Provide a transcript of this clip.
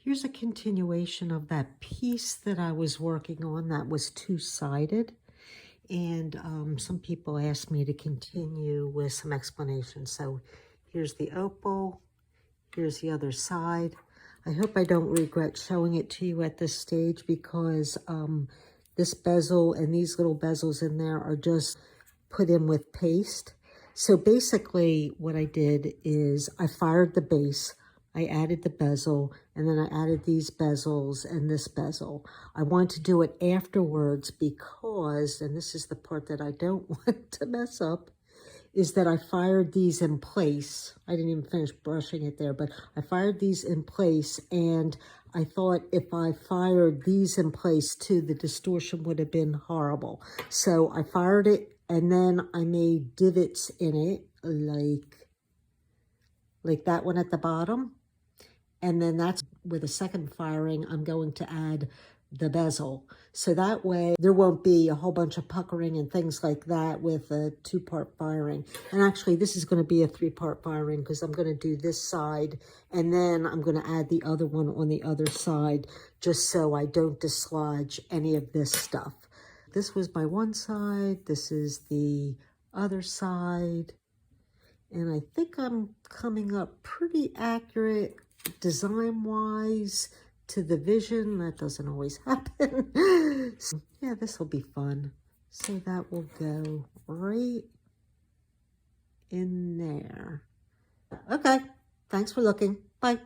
Here's a continuation of that piece that I was working on that was two-sided. And some people asked me to continue with some explanation. So here's the opal, here's the other side. I hope I don't regret showing it to you at this stage because this bezel and these little bezels in there are just put in with paste. So basically what I did is I fired the base, I added the bezel, and then I added these bezels and this bezel. I want to do it afterwards because, and this is the part that I don't want to mess up, is that I fired these in place. I didn't even finish brushing it there, but I fired these in place, and I thought if I fired these in place too, the distortion would have been horrible. So I fired it, and then I made divots in it, like that one at the bottom. And then that's with a second firing, I'm going to add the bezel. So that way there won't be a whole bunch of puckering and things like that with a two-part firing. And actually this is going to be a three-part firing because I'm going to do this side and then I'm going to add the other one on the other side just so I don't dislodge any of this stuff. This was my one side. This is the other side. And I think I'm coming up pretty accurate design-wise to the vision. That doesn't always happen. So, yeah, this will be fun. So that will go right in there. Okay, thanks for looking. Bye.